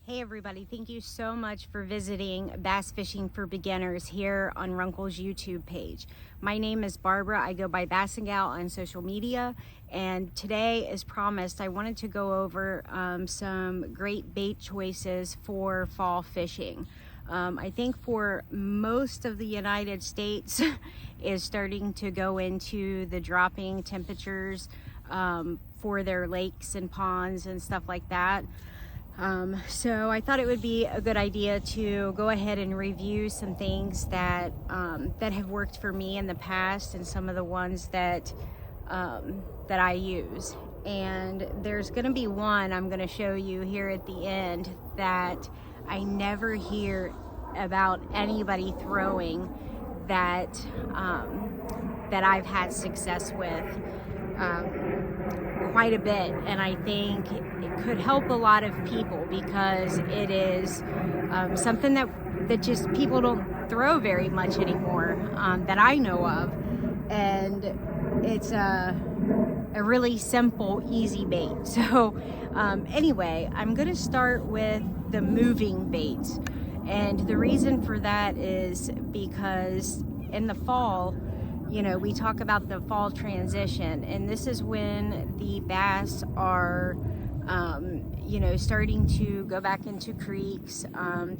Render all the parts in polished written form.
Hey everybody, thank you so much for visiting Bass Fishing for Beginners here on RUNCL's YouTube page. My name is Barbara. I go by BassingGal on social media, and today, as promised, I wanted to go over some great bait choices for fall fishing. I think for most of the United States is starting to go into the dropping temperatures for their lakes and ponds and stuff like that. So I thought it would be a good idea to go ahead and review some things that that have worked for me in the past, and some of the ones that that I use. And there's going to be one I'm going to show you here at the end that I never hear about anybody throwing that that I've had success with quite a bit, and I think it could help a lot of people because it is something that just people don't throw very much anymore that I know of, and it's a really simple, easy bait. So anyway, I'm going to start with the moving baits, and the reason for that is because in the fall, you know, we talk about the fall transition, and this is when the bass are, you know, starting to go back into creeks.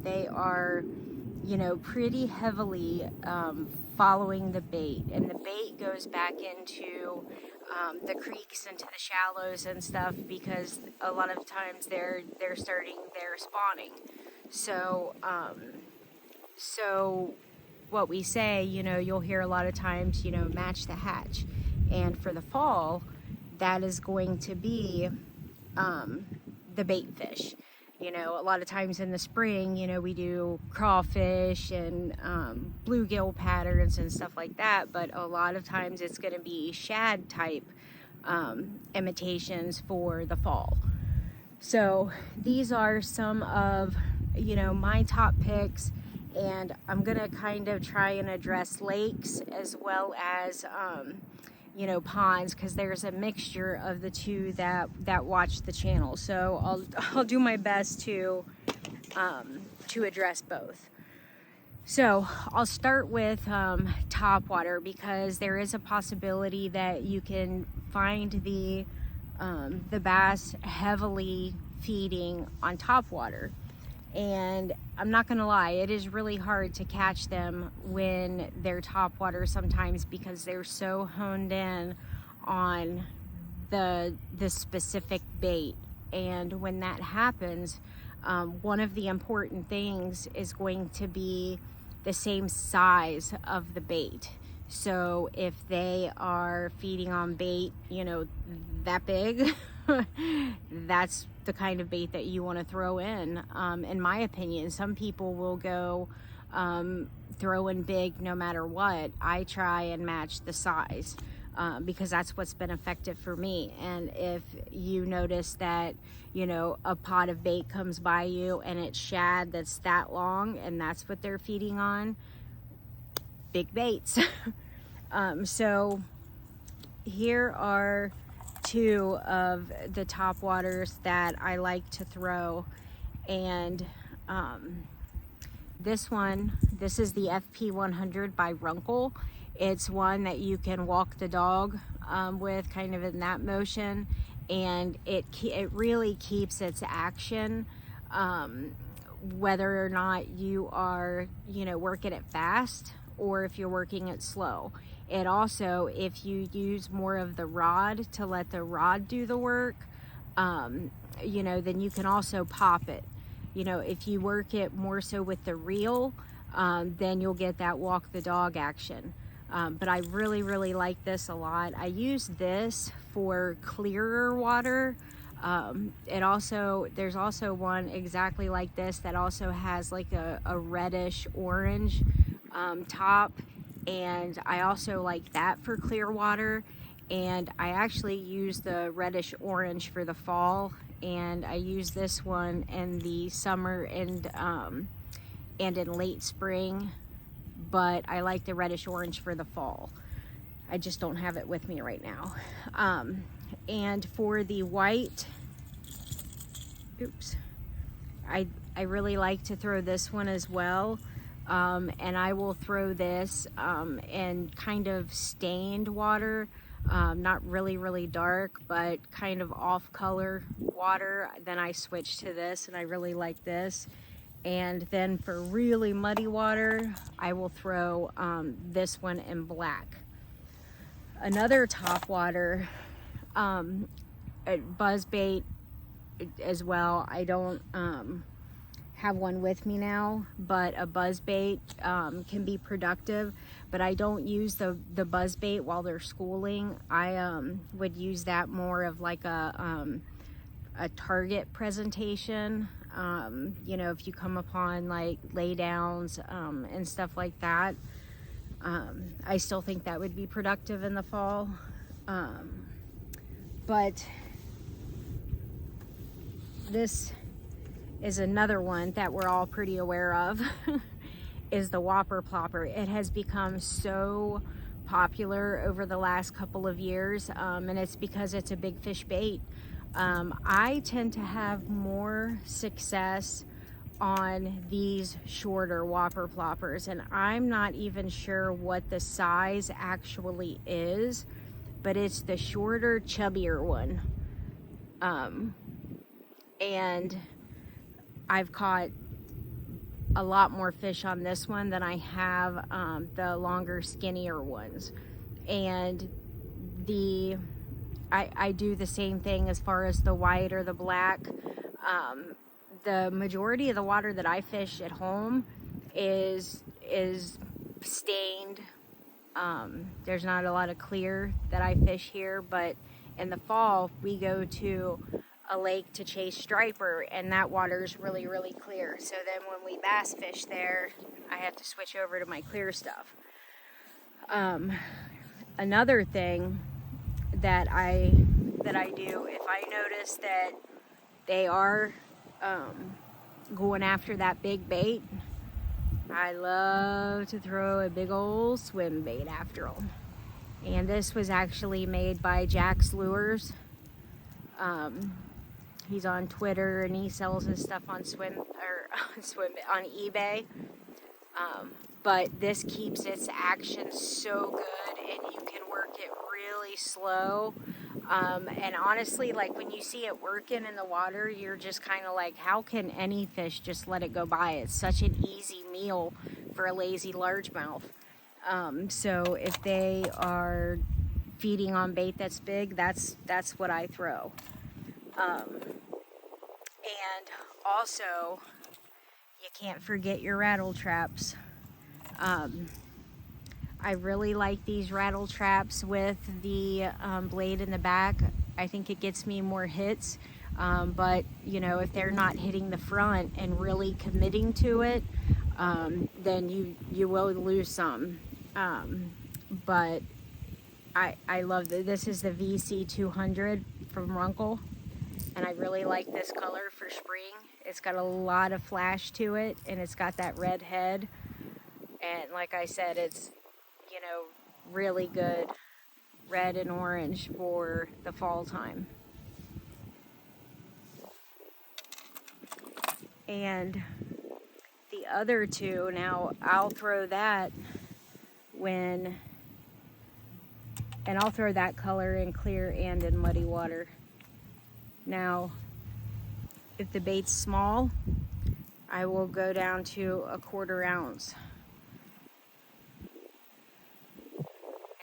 They are, you know, pretty heavily following the bait, and the bait goes back into the creeks, into the shallows and stuff, because a lot of times they're spawning. So, what we say, you know, you'll hear a lot of times, you know, match the hatch. And for the fall, that is going to be the bait fish. You know, a lot of times in the spring, you know, we do crawfish and bluegill patterns and stuff like that, but a lot of times it's going to be shad type imitations for the fall. So these are some of, you know, my top picks. And I'm going to kind of try and address lakes as well as, you know, ponds, because there's a mixture of the two that watch the channel. So I'll do my best to address both. So I'll start with Topwater, because there is a possibility that you can find the bass heavily feeding on topwater. And I'm not gonna lie, it is really hard to catch them when they're topwater sometimes, because they're so honed in on the specific bait. And when that happens, one of the important things is going to be the same size of the bait. So if they are feeding on bait, you know, that big, that's the kind of bait that you want to throw in my opinion. Some people will go throw in big no matter what. I try and match the size because that's what's been effective for me. And if you notice that, you know, a pot of bait comes by you and it's shad that's that long and that's what they're feeding on, big baits. So here are two of the topwaters that I like to throw, and this is the FP100 by RUNCL. It's one that you can walk the dog with, kind of in that motion, and it really keeps its action whether or not you are, you know, working it fast or if you're working it slow. It also, if you use more of the rod to let the rod do the work, you know, then you can also pop it. You know, if you work it more so with the reel, then you'll get that walk the dog action. But I really, really like this a lot. I use this for clearer water. There's also one exactly like this that also has like a reddish orange top, and I also like that for clear water. And I actually use the reddish orange for the fall, and I use this one in the summer and in late spring, but I like the reddish orange for the fall. I just don't have it with me right now. And for the white, I really like to throw this one as well. And I will throw this in kind of stained water, not really dark, but kind of off color water. Then I switch to this, and I really like this. And then for really muddy water, I will throw this one in black. Another Topwater buzz bait as well. I don't have one with me now, but a buzz bait can be productive, but I don't use the buzz bait while they're schooling. I would use that more of like a target presentation. You know, if you come upon like laydowns and stuff like that, I still think that would be productive in the fall. But this is another one that we're all pretty aware of, is the Whopper Plopper. It has become so popular over the last couple of years, and it's because it's a big fish bait. I tend to have more success on these shorter Whopper Ploppers, and I'm not even sure what the size actually is, but it's the shorter, chubbier one. And I've caught a lot more fish on this one than I have the longer, skinnier ones. And I do the same thing as far as the white or the black. The majority of the water that I fish at home is stained. There's not a lot of clear that I fish here, but in the fall we go to a lake to chase striper, and that water is really clear. So then when we bass fish there, I have to switch over to my clear stuff. Another thing that I do, if I notice that they are going after that big bait, I love to throw a big old swim bait after them. And this was actually made by Jack's Lures. He's on Twitter, and he sells his stuff on on eBay. But this keeps its action so good, and you can work it really slow. And honestly, like when you see it working in the water, you're just kind of like, how can any fish just let it go by? It's such an easy meal for a lazy largemouth. So if they are feeding on bait that's big, that's what I throw. And also, you can't forget your rattle traps. I really like these rattle traps with the blade in the back. I think it gets me more hits, but you know, if they're not hitting the front and really committing to it, then you will lose some. But I love this is the VC 200 from RUNCL, and I really like this color for spring. It's got a lot of flash to it, and it's got that red head, and like I said, it's, you know, really good red and orange for the fall time. And the other two, now I'll throw that I'll throw that color in clear and in muddy water. Now, if the bait's small, I will go down to a 1/4 ounce. And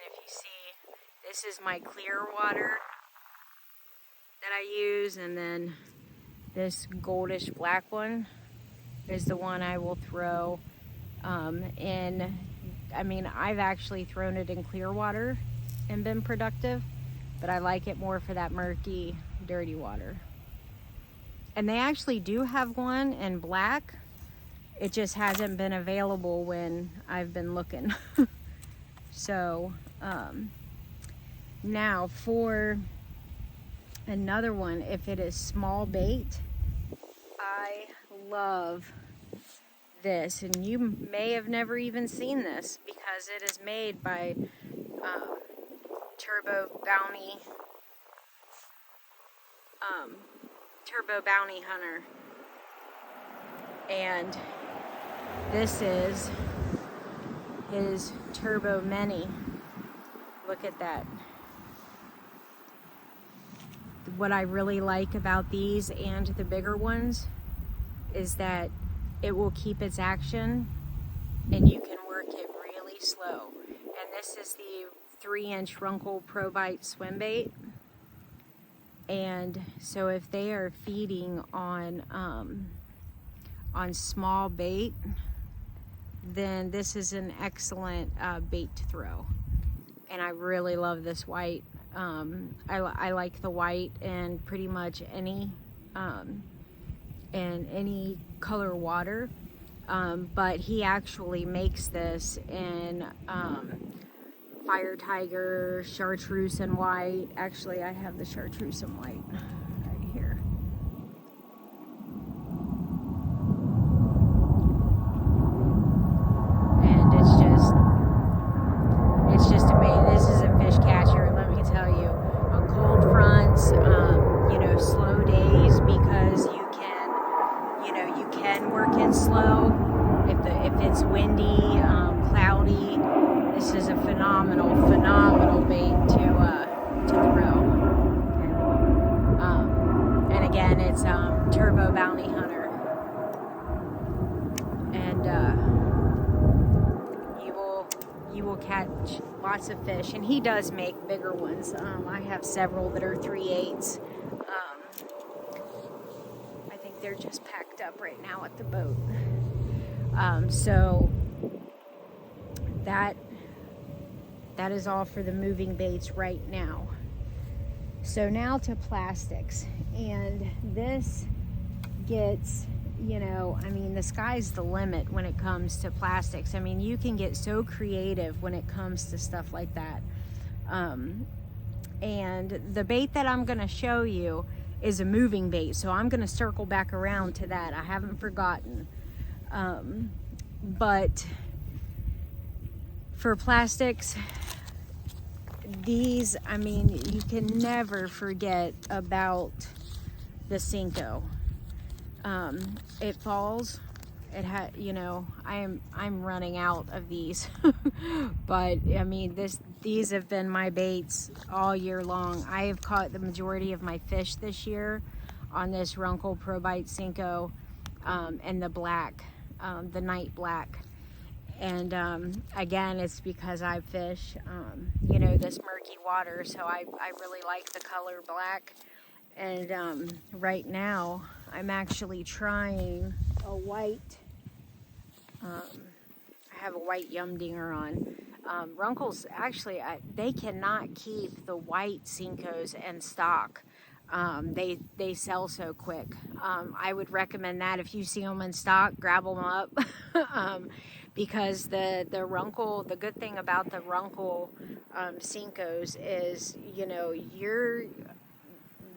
if you see, this is my clear water that I use, and then this goldish black one is the one I will throw in. I mean, I've actually thrown it in clear water and been productive, but I like it more for that murky, dirty water. And they actually do have one in black. It just hasn't been available when I've been looking. So, now for another one, if it is small bait, I love this. And you may have never even seen this because it is made by Turbo Bounty Hunter. And this is his Turbo Mini. Look at that. What I really like about these and the bigger ones is that it will keep its action and you can work it really slow. And this is the 3-inch RUNCL Pro Bite swim bait. And so if they are feeding on small bait, then this is an excellent bait to throw. And I really love this white. I like the white and pretty much any color water. But he actually makes this in Fire Tiger, Chartreuse, and white. Actually, I have the Chartreuse and white right here. And it's just amazing. This is a fish catcher, let me tell you. On cold fronts, you know, slow days, because you can work it slow. If it's windy, cloudy, this is a phenomenal bait to throw. And again, it's Turbo Bounty Hunter, and you will catch lots of fish. And he does make bigger ones. I have several that are 3/8. I think they're just packed up right now at the boat. So that is all for the moving baits right now. So now to plastics, and this gets, you know, I mean, the sky's the limit when it comes to plastics. I mean, you can get so creative when it comes to stuff like that. And the bait that I'm going to show you is a moving bait, so I'm going to circle back around to that. I haven't forgotten. But for plastics, these, I mean, you can never forget about the Cinco. It falls. It had, you know, I'm running out of these, but I mean, these have been my baits all year long. I have caught the majority of my fish this year on this RUNCL Pro Bite Cinco, and the black, the night black. And again, it's because I fish, you know, this murky water, so I really like the color black. And right now, I'm actually trying a white. I have a white Yumdinger on. RUNCL's actually, they cannot keep the white Cincos in stock. They sell so quick. I would recommend that if you see them in stock, grab them up. Because the RUNCL, the good thing about the RUNCL Cincos is, you know,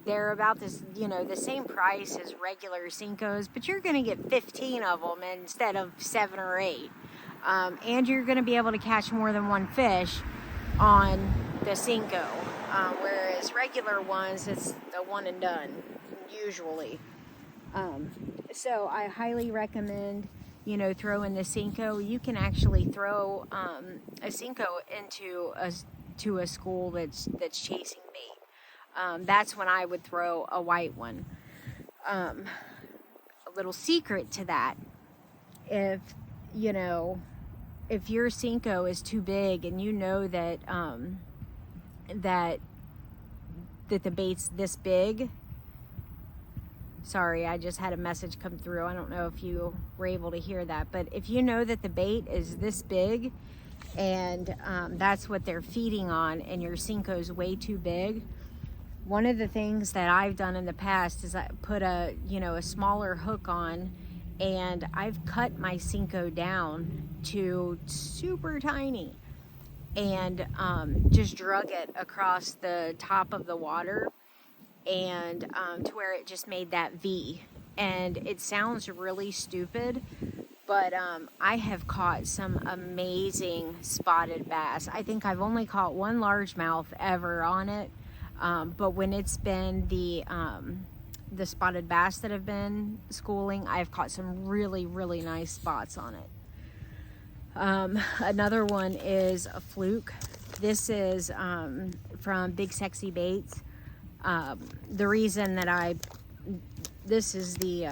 they're about this, you know, the same price as regular Cincos, but you're going to get 15 of them instead of 7 or 8. And you're going to be able to catch more than one fish on the Cinco. Whereas regular ones, it's a one and done, usually. So I highly recommend, you know, throwing the Cinco. You can actually throw a Cinco into a school that's chasing bait. That's when I would throw a white one. A little secret to that, if you know, if your Cinco is too big and you know that that the bait's this big. Sorry, I just had a message come through. I don't know if you were able to hear that, but if you know that the bait is this big and that's what they're feeding on, and your Cinco's way too big, one of the things that I've done in the past is I put a smaller hook on, and I've cut my Cinco down to super tiny, and just drug it across the top of the water, and to where it just made that V. And it sounds really stupid, but I have caught some amazing spotted bass. I think I've only caught one largemouth ever on it, but when it's been the the spotted bass that have been schooling, I've caught some really, really nice spots on it. Another one is a Fluke. This is from Big Sexy Baits. The reason that this is the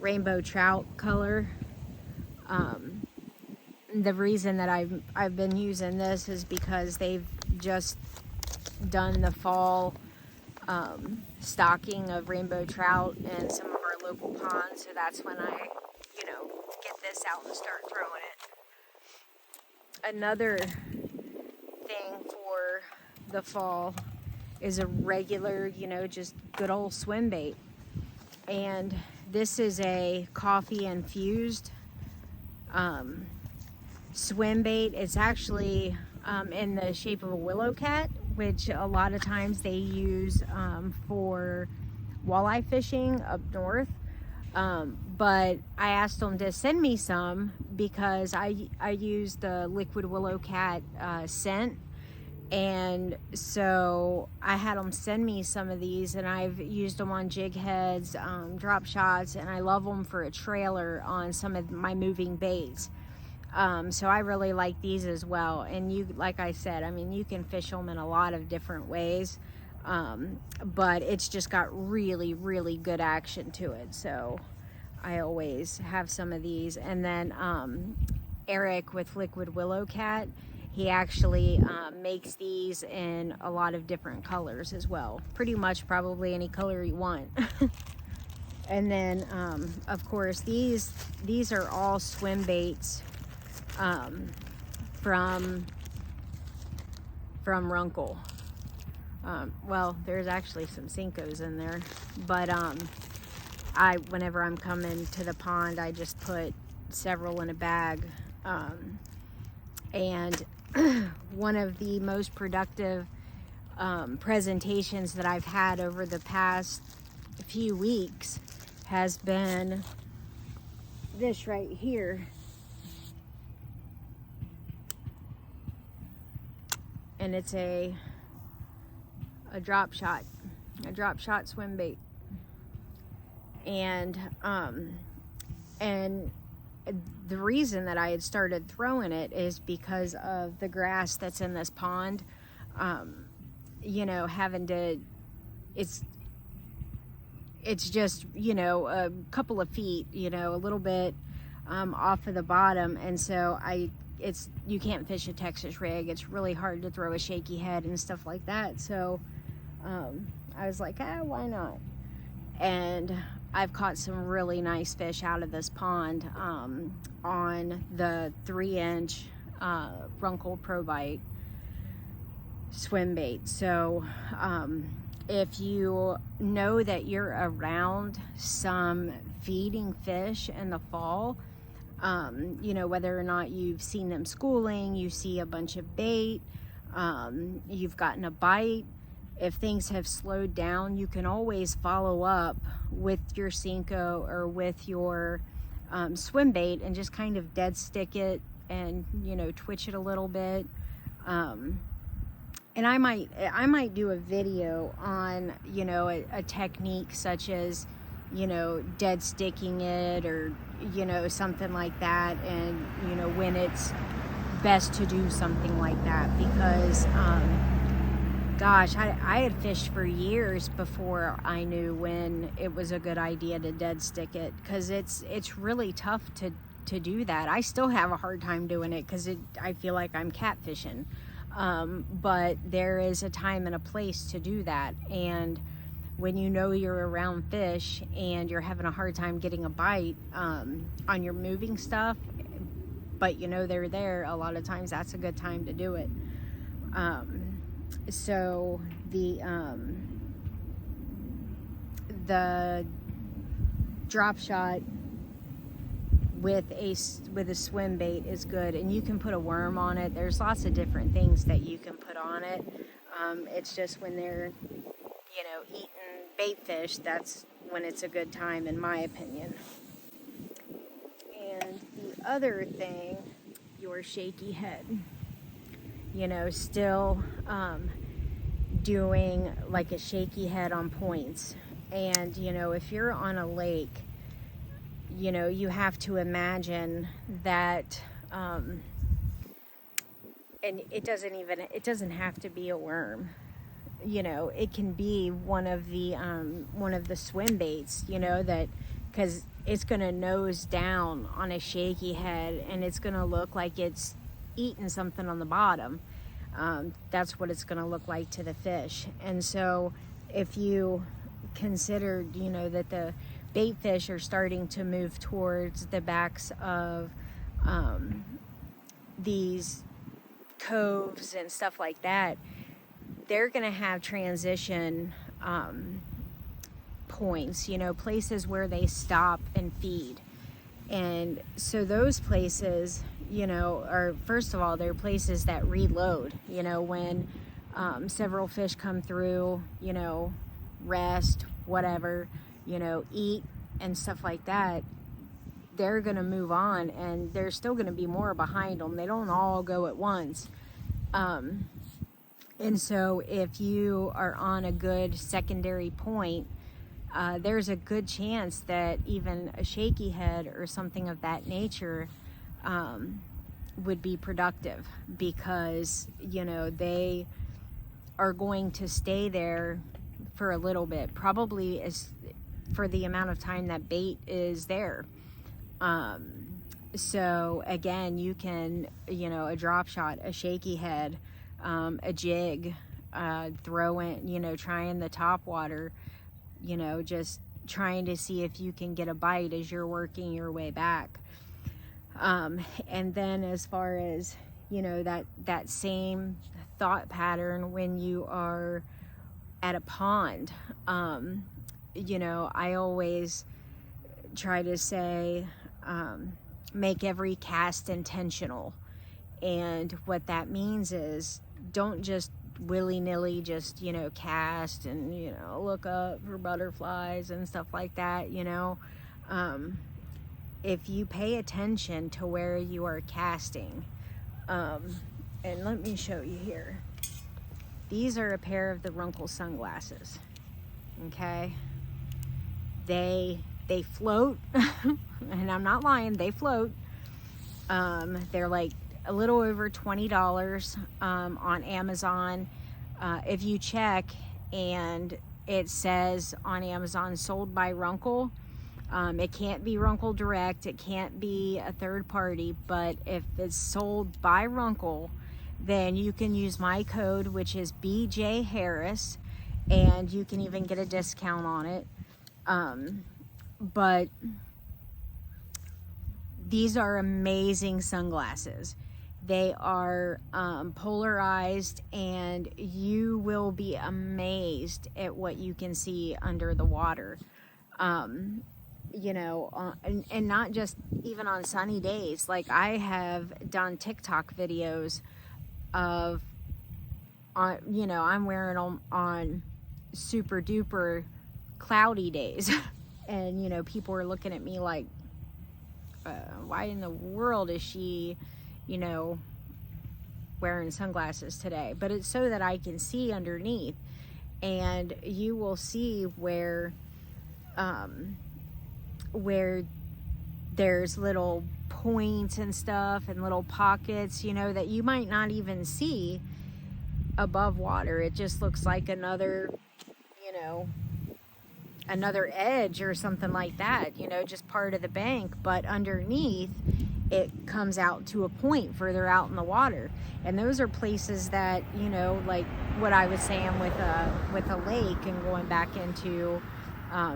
rainbow trout color. The reason that I've been using this is because they've just done the fall stocking of rainbow trout in some of our local ponds, so that's when I, get this out and start throwing it. Another thing for the fall is a regular, just good old swim bait. And this is a coffee infused swim bait. It's actually in the shape of a willow cat, which a lot of times they use for walleye fishing up north. But I asked them to send me some because I use the liquid willow cat scent. And so I had them send me some of these, and I've used them on jig heads, drop shots, and I love them for a trailer on some of my moving baits. So I really like these as well. And like I said, I mean, you can fish them in a lot of different ways, but it's just got really, really good action to it. So I always have some of these. And then Eric with Liquid Willow Cat, he actually makes these in a lot of different colors as well. Pretty much probably any color you want. And then, of course, these are all swim baits from RUNCL. Well, there's actually some Cincos in there, but whenever I'm coming to the pond, I just put several in a bag. And one of the most productive presentations that I've had over the past few weeks has been this right here. And it's a drop shot swim bait. And the reason that I had started throwing it is because of the grass that's in this pond. It's just, a couple of feet, a little bit off of the bottom. And so you can't fish a Texas rig. It's really hard to throw a shaky head and stuff like that. So I was like, why not? And I've caught some really nice fish out of this pond on the 3-inch RUNCL Pro Bite swim bait. So if you know that you're around some feeding fish in the fall, whether or not you've seen them schooling, you see a bunch of bait, you've gotten a bite, if things have slowed down, you can always follow up with your Cinco or with your swim bait and just kind of dead stick it and, twitch it a little bit. And I might do a video on, a technique such as, dead sticking it or, something like that. And, when it's best to do something like that, because, gosh, I had fished for years before I knew when it was a good idea to dead stick it, because it's really tough to do that. I still have a hard time doing it because I feel like I'm catfishing. But there is a time and a place to do that. And when you're around fish and you're having a hard time getting a bite on your moving stuff, but they're there, a lot of times that's a good time to do it. So the drop shot with a swim bait is good, and you can put a worm on it. There's lots of different things that you can put on it. It's just when they're eating baitfish, that's when it's a good time, in my opinion. And the other thing, your shaky head. Still, doing like a shaky head on points. And, you know, if you're on a lake, you know, you have to imagine that, and it doesn't have to be a worm. You know, it can be one of the swim baits, you know, that, because it's going to nose down on a shaky head and it's going to look like it's eating something on the bottom. That's what it's going to look like to the fish. And so if you considered, you know, that the bait fish are starting to move towards the backs of these coves and stuff like that, they're going to have transition points, you know, places where they stop and feed. And so those places, you know, are, first of all, they're places that reload, you know, when several fish come through, you know, rest, whatever, you know, eat and stuff like that, they're going to move on, and there's still going to be more behind them. They don't all go at once. And so if you are on a good secondary point, there's a good chance that even a shaky head or something of that nature would be productive, because, you know, they are going to stay there for a little bit, probably as for the amount of time that bait is there. So again, you can, you know, a drop shot, a shaky head, a jig, throw in, you know, trying the topwater, you know, just trying to see if you can get a bite as you're working your way back. And then as far as, you know, that same thought pattern when you are at a pond, you know, I always try to say, make every cast intentional. And what that means is, don't just willy-nilly just, you know, cast and, you know, look up for butterflies and stuff like that, you know. If you pay attention to where you are casting, and let me show you here. These are a pair of the RUNCL sunglasses, okay? They float, and I'm not lying, they float. They're like a little over $20 on Amazon. If you check and it says on Amazon sold by RUNCL, it can't be RUNCL direct, it can't be a third party, but if it's sold by RUNCL, then you can use my code, which is BJ Harris, and you can even get a discount on it. But these are amazing sunglasses. They are polarized, and you will be amazed at what you can see under the water. You know, and not just even on sunny days. Like, I have done TikTok videos of, you know, I'm wearing them on super duper cloudy days. And, you know, people are looking at me like, why in the world is she, you know, wearing sunglasses today? But it's so that I can see underneath. And you will see where there's little points and stuff and little pockets, you know, that you might not even see above water. It just looks like another, you know, another edge or something like that, you know, just part of the bank. But underneath, it comes out to a point further out in the water. And those are places that, you know, like what I was saying with a lake and going back into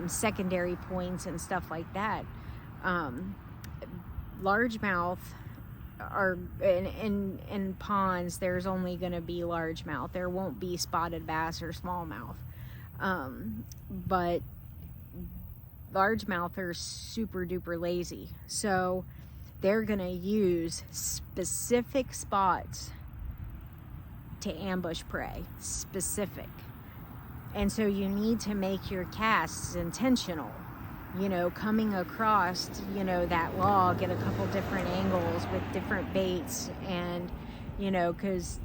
secondary points and stuff like that. Largemouth are in ponds, there's only going to be largemouth. There won't be spotted bass or smallmouth. But largemouth are super duper lazy, so they're going to use specific spots to ambush prey, specific. And so you need to make your casts intentional, you know, coming across, you know, that log at a couple different angles with different baits. And, you know, because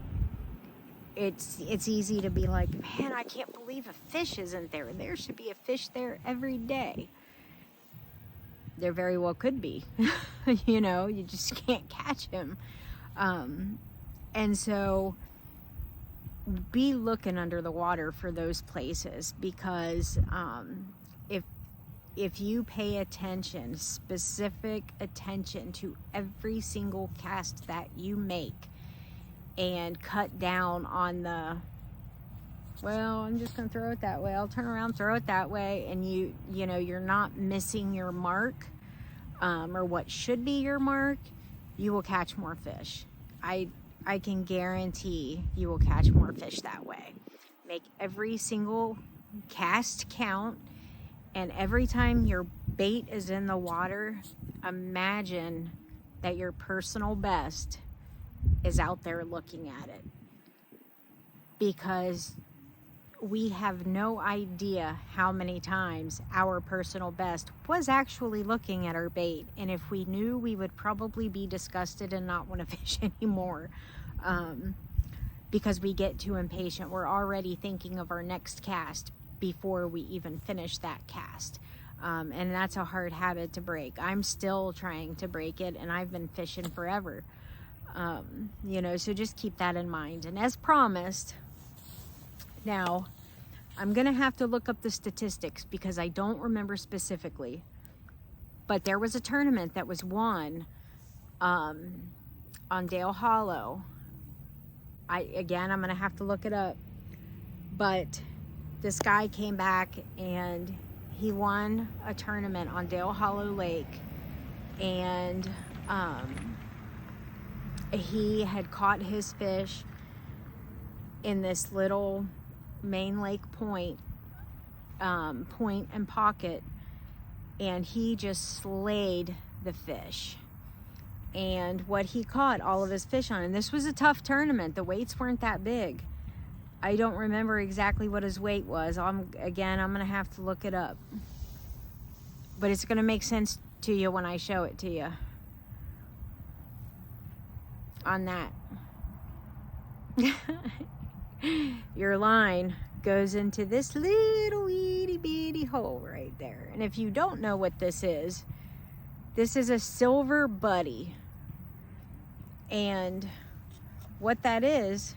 it's easy to be like, man, I can't believe a fish isn't there. There should be a fish there every day. There very well could be. You know, you just can't catch him. And so be looking under the water for those places, because if you pay attention, specific attention to every single cast that you make, and cut down on the, well, I'm just gonna throw it that way, I'll turn around, throw it that way, and you know, you're not missing your mark, or what should be your mark, you will catch more fish. I can guarantee you will catch more fish that way. Make every single cast count, and every time your bait is in the water, imagine that your personal best is out there looking at it, because we have no idea how many times our personal best was actually looking at our bait, and if we knew, we would probably be disgusted and not want to fish anymore, because we get too impatient. We're already thinking of our next cast before we even finish that cast, and that's a hard habit to break. I'm still trying to break it, and I've been fishing forever. You know, so just keep that in mind. And as promised, now I'm gonna have to look up the statistics because I don't remember specifically, but there was a tournament that was won on Dale Hollow. I'm gonna have to look it up, but this guy came back and he won a tournament on Dale Hollow Lake, and he had caught his fish in this little main lake point and pocket, and he just slayed the fish. And what he caught all of his fish on, and this was a tough tournament, the weights weren't that big. I don't remember exactly what his weight was. I'm gonna have to look it up, but it's gonna make sense to you when I show it to you on that. Your line goes into this little itty bitty hole right there, and if you don't know what this is a silver buddy, and what that is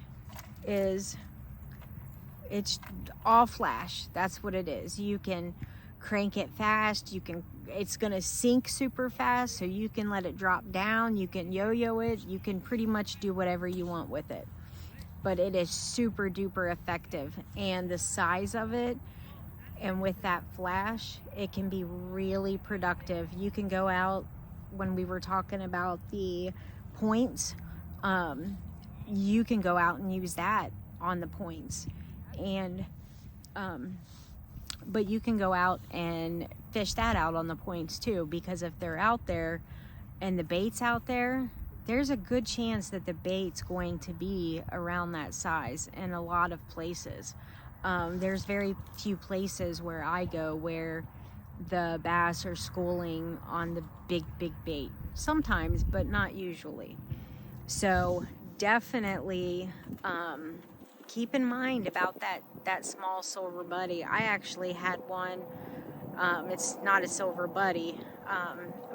it's all flash. That's what it is. You can crank it fast, it's gonna sink super fast, so you can let it drop down, you can yo-yo it, you can pretty much do whatever you want with it, but it is super duper effective. And the size of it, and with that flash, it can be really productive. You can go out, when we were talking about the points, you can go out and use that on the points, and but you can go out and fish that out on the points too, because if they're out there and the bait's out there, there's a good chance that the bait's going to be around that size in a lot of places. There's very few places where I go where the bass are schooling on the big bait. Sometimes, but not usually. So definitely keep in mind about that small silver buddy. I actually had one. It's not a silver buddy,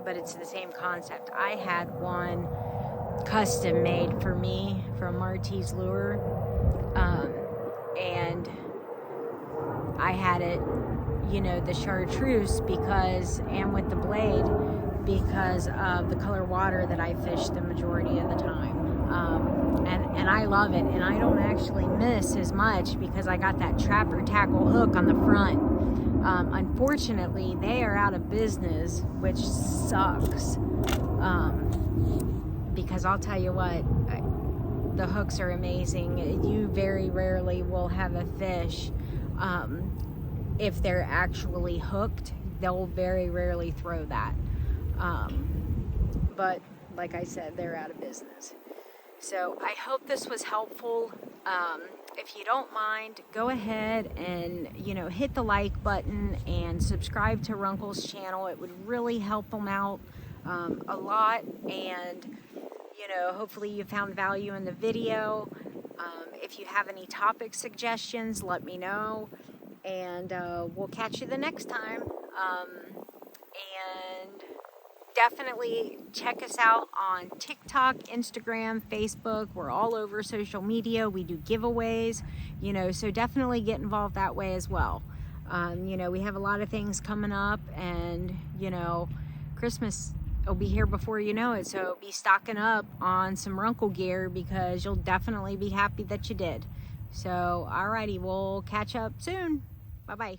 but it's the same concept. I had one custom made for me from Marty's Lure, and I had it, you know, the chartreuse and with the blade, because of the color water that I fish the majority of the time. And I love it, and I don't actually miss as much because I got that trapper tackle hook on the front. Unfortunately, they are out of business, which sucks, because I'll tell you what, the hooks are amazing. You very rarely will have a fish, if they're actually hooked, they'll very rarely throw that. But like I said, they're out of business. So I hope this was helpful. If you don't mind, go ahead and, you know, hit the like button and subscribe to RUNCL's channel. It would really help them out a lot. And, you know, hopefully you found value in the video. If you have any topic suggestions, let me know, and we'll catch you the next time. And definitely check us out on TikTok, Instagram, Facebook. We're all over social media. We do giveaways, you know, so definitely get involved that way as well. You know, we have a lot of things coming up, and, you know, Christmas will be here before you know it. So be stocking up on some RUNCL gear, because you'll definitely be happy that you did. So, alrighty, we'll catch up soon. Bye-bye.